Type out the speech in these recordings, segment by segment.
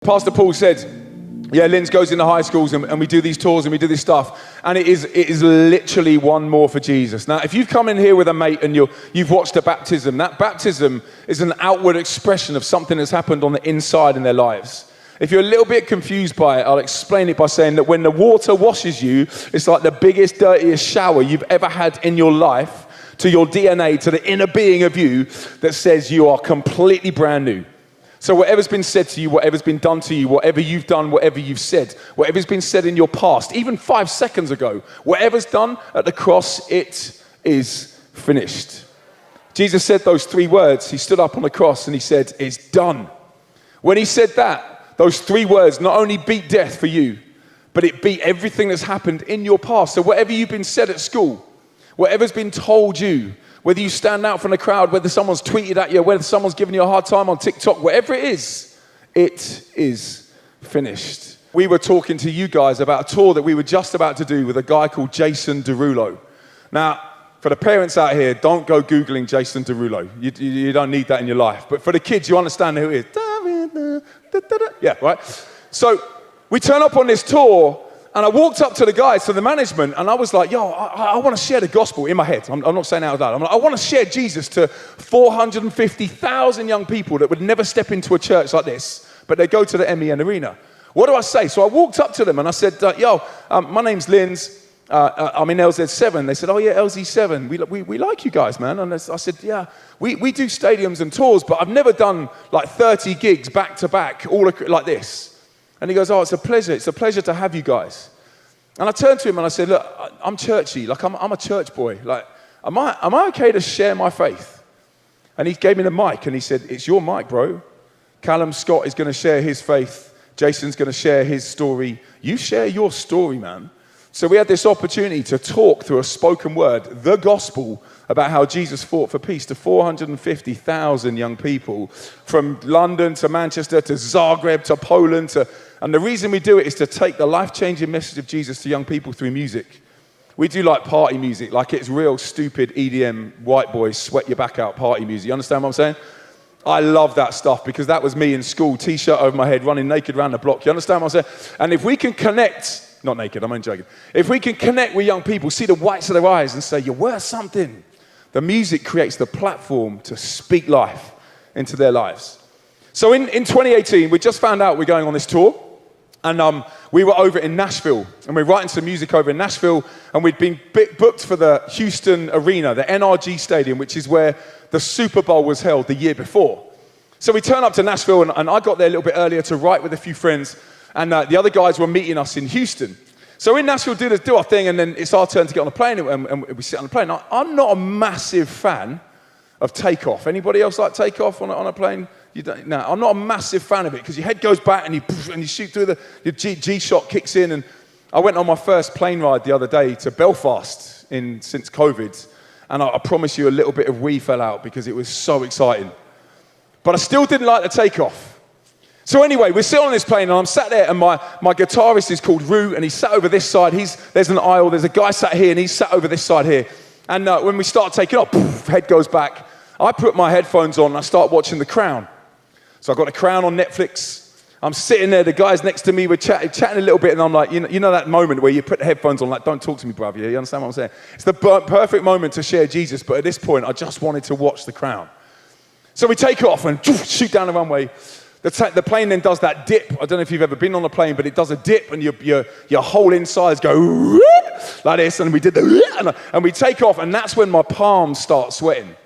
Pastor Paul said, yeah, Lindz goes into high schools and we do these tours and we do this stuff. And it is literally one more for Jesus. Now, if you've come in here with a mate and you've watched a baptism, that baptism is an outward expression of something that's happened on the inside in their lives. If you're a little bit confused by it, I'll explain it by saying that when the water washes you, it's like the biggest, dirtiest shower you've ever had in your life to your DNA, to the inner being of you that says you are completely brand new. So whatever's been said to you, whatever's been done to you, whatever you've done, whatever you've said, whatever's been said in your past, even 5 seconds ago, whatever's done at the cross, it is finished. Jesus said those 3 words. He stood up on the cross and he said, it's done. When he said that, those 3 words not only beat death for you, but it beat everything that's happened in your past. So whatever you've been said at school, whatever's been told you, whether you stand out from the crowd, whether someone's tweeted at you, whether someone's giving you a hard time on TikTok, whatever it is finished. We were talking to you guys about a tour that we were just about to do with a guy called Jason Derulo. Now, for the parents out here, don't go Googling Jason Derulo. You don't need that in your life. But for the kids, you understand who it is. Yeah, right? So we turn up on this tour, and I walked up to the guys, to the management, and I was like, yo, I want to share the gospel in my head. I'm not saying it out loud. I'm like, I want to share Jesus to 450,000 young people that would never step into a church like this, but they go to the MEN Arena. What do I say? So I walked up to them and I said, my name's Lindz. I'm in LZ7. They said, oh yeah, LZ7. We like you guys, man. And I said, yeah, we do stadiums and tours, but I've never done like 30 gigs back to back, all like this. And he goes, oh, it's a pleasure. It's a pleasure to have you guys. And I turned to him and I said, look, I'm churchy. Like, I'm a church boy. Like, am I okay to share my faith? And he gave me the mic and he said, it's your mic, bro. Callum Scott is going to share his faith. Jason's going to share his story. You share your story, man. So we had this opportunity to talk through a spoken word, the gospel, about how Jesus fought for peace to 450,000 young people from London to Manchester to Zagreb to Poland. And the reason we do it is to take the life-changing message of Jesus to young people through music. We do like party music, like it's real stupid EDM, white boys, sweat your back out party music. You understand what I'm saying? I love that stuff because that was me in school, t-shirt over my head, running naked around the block. You understand what I'm saying? And if we can connect... Not naked, I'm only joking. If we can connect with young people, see the whites of their eyes and say, you're worth something, the music creates the platform to speak life into their lives. So in 2018, we just found out we're going on this tour. And we were over in Nashville. And we're writing some music over in Nashville. And we'd been booked for the Houston Arena, the NRG Stadium, which is where the Super Bowl was held the year before. So we turn up to Nashville, and I got there a little bit earlier to write with a few friends. And the other guys were meeting us in Houston. So in Nashville, do our thing, and then it's our turn to get on the plane, and we sit on the plane. Now, I'm not a massive fan of takeoff. Anybody else like takeoff on a plane? No, I'm not a massive fan of it, because your head goes back, and you shoot through your G-shock kicks in. And I went on my first plane ride the other day to Belfast since COVID, and I promise you a little bit of wee fell out, because it was so exciting. But I still didn't like the takeoff. So anyway, we're sitting on this plane, and I'm sat there, and my guitarist is called Rue, and he's sat over this side. There's an aisle. There's a guy sat here, and he's sat over this side here. And when we start taking off, poof, head goes back. I put my headphones on, and I start watching The Crown. So I've got The Crown on Netflix. I'm sitting there. The guys next to me were chatting a little bit, and I'm like, you know that moment where you put the headphones on, like, don't talk to me, bruv. You understand what I'm saying? It's the perfect moment to share Jesus, but at this point, I just wanted to watch The Crown. So we take off and shoot down the runway. The plane then does that dip. I don't know if you've ever been on a plane, but it does a dip, and your whole insides go like this, and we did and we take off, and that's when my palms start sweating.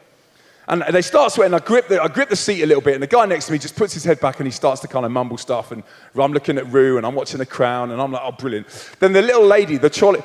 And they start sweating. I grip the seat a little bit, and the guy next to me just puts his head back, and he starts to kind of mumble stuff, and I'm looking at Rue, and I'm watching The Crown, and I'm like, oh, brilliant. Then the little lady, the trolley,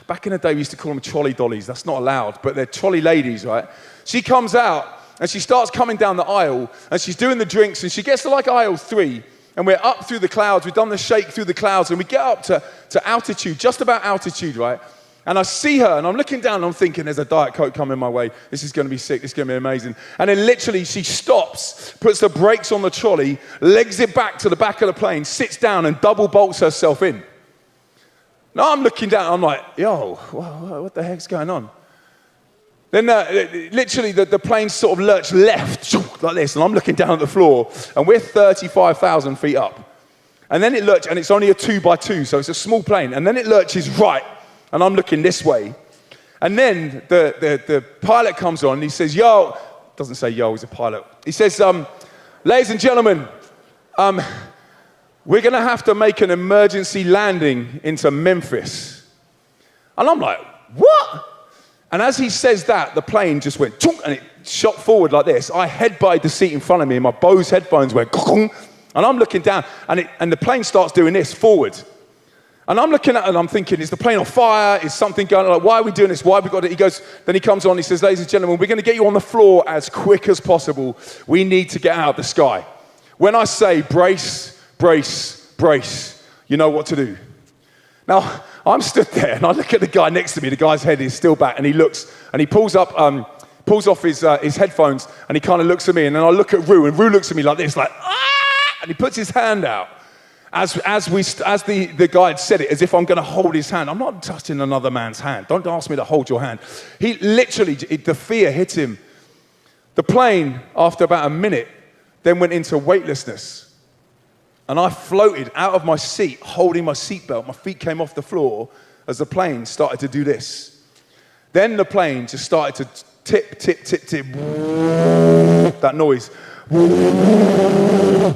back in the day, we used to call them trolley dollies. That's not allowed, but they're trolley ladies, right? She comes out, and she starts coming down the aisle, and she's doing the drinks, and she gets to like aisle 3, and we're up through the clouds. We've done the shake through the clouds, and we get up to altitude, just about altitude, right? And I see her, and I'm looking down, and I'm thinking, there's a Diet Coke coming my way. This is going to be sick. This is going to be amazing. And then literally she stops, puts the brakes on the trolley, legs it back to the back of the plane, sits down, and double bolts herself in. Now I'm looking down, I'm like, yo, what the heck's going on? Then literally the plane sort of lurched left like this, and I'm looking down at the floor, and we're 35,000 feet up. And then it lurched, and it's only a 2x2, so it's a small plane. And then it lurches right, and I'm looking this way. And then the pilot comes on, and he says, yo, doesn't say yo, he's a pilot. He says, ladies and gentlemen, we're gonna have to make an emergency landing into Memphis. And I'm like, what? And as he says that, the plane just went, and it shot forward like this. I head-butted the seat in front of me, and my Bose headphones went, and I'm looking down, and the plane starts doing this, forward. And I'm looking at it, and I'm thinking, is the plane on fire? Is something going on? Like, why are we doing this? Why have we got it? He goes, then he comes on, he says, ladies and gentlemen, we're gonna get you on the floor as quick as possible. We need to get out of the sky. When I say brace, brace, brace, you know what to do. Now, I'm stood there, and I look at the guy next to me. The guy's head is still back, and he looks, and he pulls off his headphones, and he kind of looks at me, and then I look at Rue, and Rue looks at me like this, like, ah! And he puts his hand out as the guy had said it, as if I'm going to hold his hand. I'm not touching another man's hand. Don't ask me to hold your hand. He literally, the fear hit him. The plane, after about a minute, then went into weightlessness. And I floated out of my seat, holding my seatbelt. My feet came off the floor as the plane started to do this. Then the plane just started to tip, tip, tip, tip, that noise,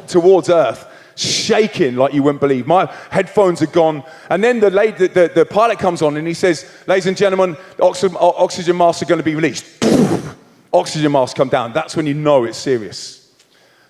towards Earth, shaking like you wouldn't believe. My headphones are gone. And then the pilot comes on and he says, ladies and gentlemen, oxygen masks are going to be released. Oxygen masks come down. That's when you know it's serious.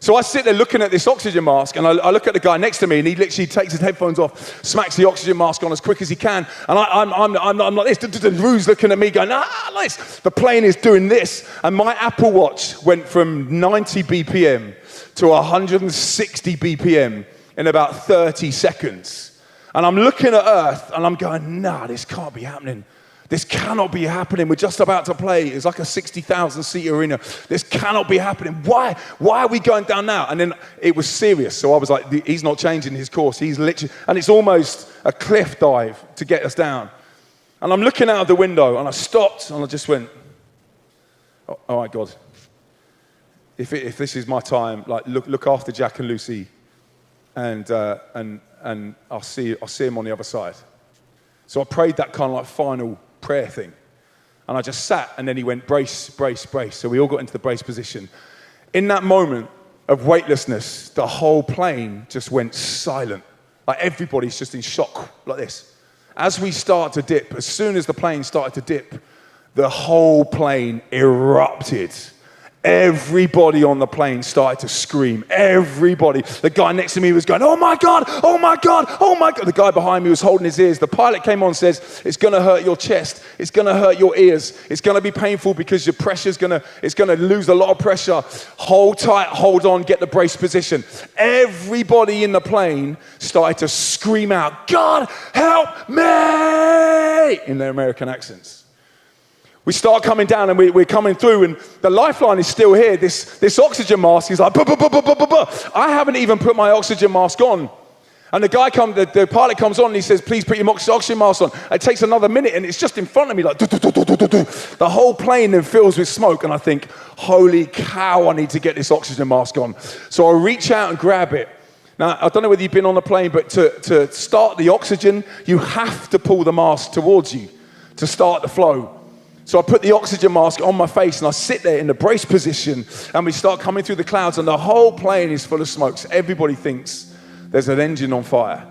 So I sit there looking at this oxygen mask, and I look at the guy next to me, and he literally takes his headphones off, smacks the oxygen mask on as quick as he can, and I'm like this. Rue's looking at me going, like this. The plane is doing this, and my Apple Watch went from 90 BPM to 160 BPM in about 30 seconds. And I'm looking at Earth, and I'm going, nah, this can't be happening. This cannot be happening. We're just about to play. It's like a 60,000 seat arena. This cannot be happening. Why are we going down now? And then it was serious. So I was like, he's not changing his course. He's literally, and it's almost a cliff dive to get us down. And I'm looking out of the window, and I stopped, and I just went, oh, all right, God. If this is my time, like look after Jack and Lucy, and I'll see him on the other side. So I prayed that kind of like final prayer thing. And I just sat, and then he went, brace, brace, brace. So we all got into the brace position. In that moment of weightlessness, the whole plane just went silent. Like everybody's just in shock, like this. As we start to dip, as soon as the plane started to dip, the whole plane erupted. Everybody on the plane started to scream. Everybody. The guy next to me was going, oh my God, oh my God, oh my God. The guy behind me was holding his ears. The pilot came on and says, it's going to hurt your chest. It's going to hurt your ears. It's going to be painful because your pressure's it's going to lose a lot of pressure. Hold tight, hold on, get the brace position. Everybody in the plane started to scream out, God, help me, in their American accents. We start coming down, and we're coming through, and the Lifeline is still here. This oxygen mask is like, buh, buh, buh, buh, buh, buh, buh. I haven't even put my oxygen mask on. And the pilot comes on, and he says, please put your oxygen mask on. It takes another minute, and it's just in front of me, like, do, do, do, do, do, do. The whole plane then fills with smoke, and I think, holy cow, I need to get this oxygen mask on. So I reach out and grab it. Now, I don't know whether you've been on a plane, but to start the oxygen, you have to pull the mask towards you to start the flow. So I put the oxygen mask on my face, and I sit there in the brace position, and we start coming through the clouds, and the whole plane is full of smoke. So everybody thinks there's an engine on fire,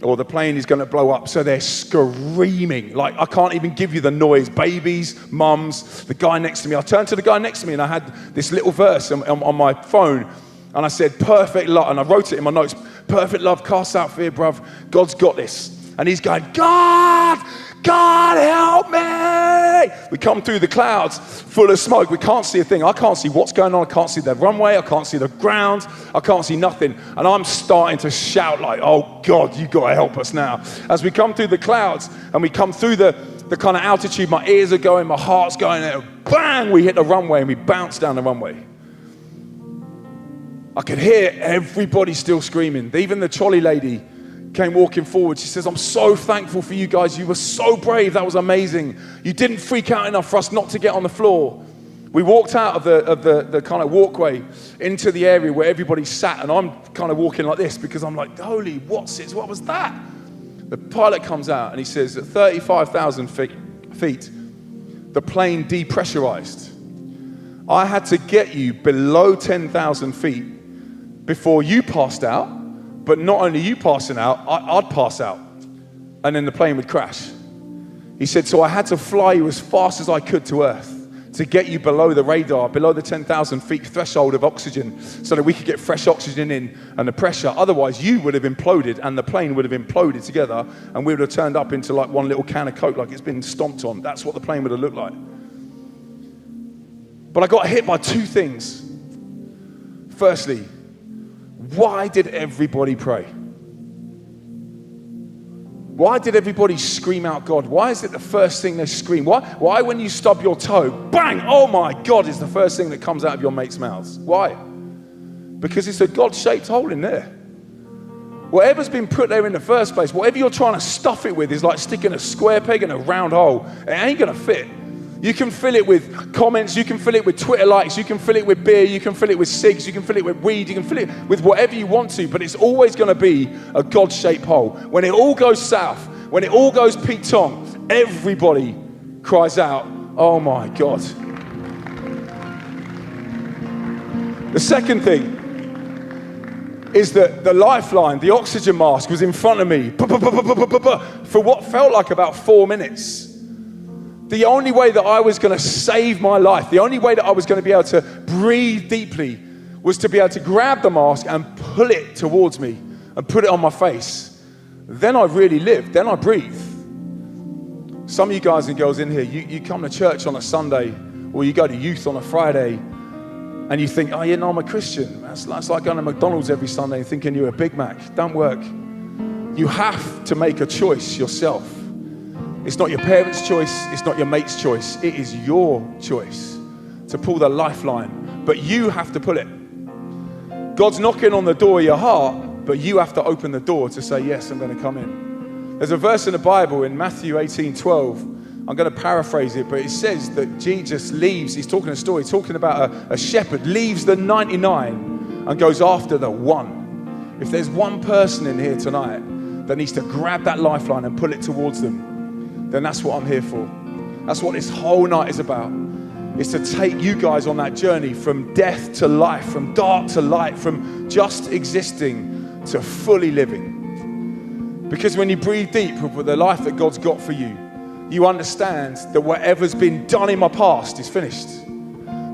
or the plane is going to blow up. So they're screaming. Like, I can't even give you the noise. Babies, mums, the guy next to me. I turned to the guy next to me, and I had this little verse on my phone, and I said, perfect love, and I wrote it in my notes, perfect love casts out fear, bruv. God's got this. And he's going, God help me! We come through the clouds full of smoke. We can't see a thing. I can't see what's going on. I can't see the runway. I can't see the ground. I can't see nothing. And I'm starting to shout like, oh God, you got to help us now. As we come through the clouds and we come through the kind of altitude, my ears are going, my heart's going, and bang, we hit the runway and we bounce down the runway. I could hear everybody still screaming. Even the trolley lady came walking forward. She says, I'm so thankful for you guys. You were so brave. That was amazing. You didn't freak out enough for us not to get on the floor. We walked out of the kind of walkway into the area where everybody sat, and I'm kind of walking like this because I'm like, holy, what was that? The pilot comes out and he says, at 35,000 feet, the plane depressurized. I had to get you below 10,000 feet before you passed out, but not only you passing out, I'd pass out, and then the plane would crash. He said, so I had to fly you as fast as I could to Earth to get you below the radar, below the 10,000 feet threshold of oxygen, so that we could get fresh oxygen in and the pressure. Otherwise, you would have imploded and the plane would have imploded together, and we would have turned up into like one little can of Coke, like it's been stomped on. That's what the plane would have looked like. But I got hit by two things. Firstly, why did everybody pray? Why did everybody scream out God? Why is it the first thing they scream? Why when you stub your toe, bang, oh my God, is the first thing that comes out of your mate's mouths? Why? Because it's a God-shaped hole in there. Whatever's been put there in the first place, whatever you're trying to stuff it with is like sticking a square peg in a round hole. It ain't gonna fit. You can fill it with comments, you can fill it with Twitter likes, you can fill it with beer, you can fill it with cigs, you can fill it with weed, you can fill it with whatever you want to, but it's always gonna be a God-shaped hole. When it all goes south, when it all goes Pete Tong, everybody cries out, oh my God. The second thing is that the Lifeline, the oxygen mask, was in front of me for what felt like about 4 minutes. The only way that I was going to save my life, the only way that I was going to be able to breathe deeply was to be able to grab the mask and pull it towards me and put it on my face. Then I really lived, then I breathed. Some of you guys and girls in here, you come to church on a Sunday or you go to youth on a Friday and you think, oh yeah, no, I'm a Christian. That's like going to McDonald's every Sunday and thinking you're a Big Mac. Don't work. You have to make a choice yourself. It's not your parents' choice, it's not your mate's choice. It is your choice to pull the lifeline, but you have to pull it. God's knocking on the door of your heart, but you have to open the door to say, yes, I'm going to come in. There's a verse in the Bible in Matthew 18:12. I'm going to paraphrase it, but it says that Jesus leaves, he's talking a story, talking about a shepherd leaves the 99 and goes after the one. If there's one person in here tonight that needs to grab that lifeline and pull it towards them, then that's what I'm here for. That's what this whole night is about. It's to take you guys on that journey from death to life, from dark to light, from just existing to fully living. Because when you breathe deep with the life that God's got for you, you understand that whatever's been done in my past is finished.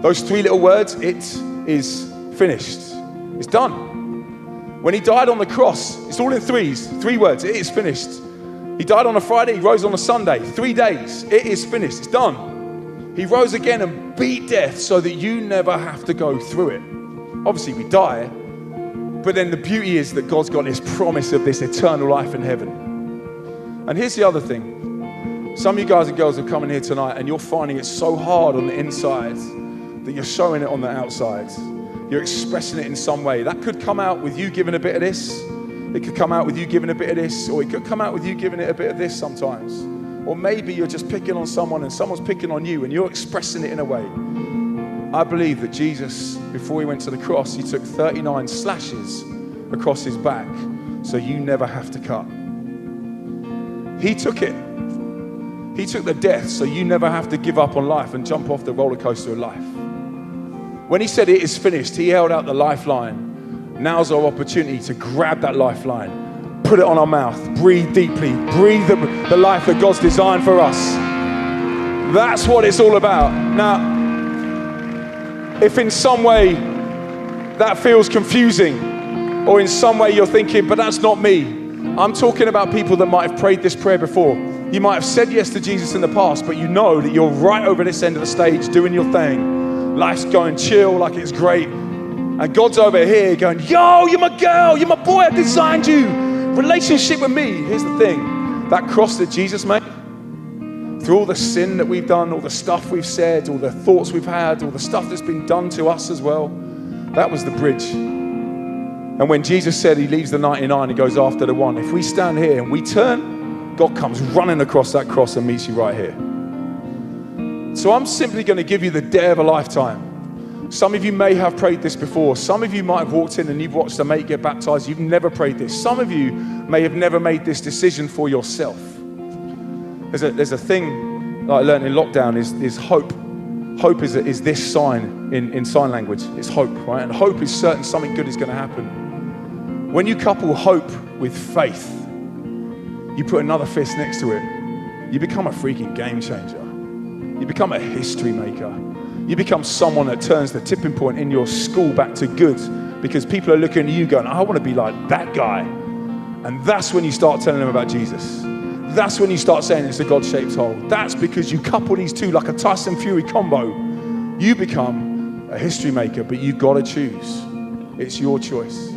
Those three little words, it is finished. It's done. When he died on the cross, it's all in threes, 3 words, it is finished. He died on a Friday, he rose on a Sunday, 3 days, it is finished, it's done. He rose again and beat death so that you never have to go through it. Obviously we die, but then the beauty is that God's got this promise of this eternal life in heaven. And here's the other thing. Some of you guys and girls have come in here tonight and you're finding it so hard on the inside that you're showing it on the outside. You're expressing it in some way. That could come out with you giving a bit of this. It could come out with you giving a bit of this, or it could come out with you giving it a bit of this sometimes. Or maybe you're just picking on someone and someone's picking on you and you're expressing it in a way. I believe that Jesus, before he went to the cross, he took 39 slashes across his back so you never have to cut. He took it. He took the death so you never have to give up on life and jump off the roller coaster of life. When he said it is finished, he held out the lifeline. Now's our opportunity to grab that lifeline, put it on our mouth, breathe deeply, breathe the life that God's designed for us. That's what it's all about. Now, if in some way that feels confusing, or in some way you're thinking, but that's not me, I'm talking about people that might have prayed this prayer before. You might have said yes to Jesus in the past, but you know that you're right over this end of the stage doing your thing. Life's going chill, like it's great. And God's over here going, yo, you're my girl, you're my boy, I designed you. Relationship with me. Here's the thing, that cross that Jesus made, through all the sin that we've done, all the stuff we've said, all the thoughts we've had, all the stuff that's been done to us as well, that was the bridge. And when Jesus said he leaves the 99, he goes after the one. If we stand here and we turn, God comes running across that cross and meets you right here. So I'm simply going to give you the dare of a lifetime. Some of you may have prayed this before. Some of you might have walked in and you've watched a mate get baptized. You've never prayed this. Some of you may have never made this decision for yourself. There's a thing that I learned in lockdown is hope. Hope is this sign in sign language. It's hope, right? And hope is certain something good is going to happen. When you couple hope with faith, you put another fist next to it, you become a freaking game changer. You become a history maker. You become someone that turns the tipping point in your school back to good because people are looking at you going, I want to be like that guy. And that's when you start telling them about Jesus. That's when you start saying it's a God-shaped hole. That's because you couple these two like a Tyson Fury combo. You become a history maker, but you've got to choose. It's your choice.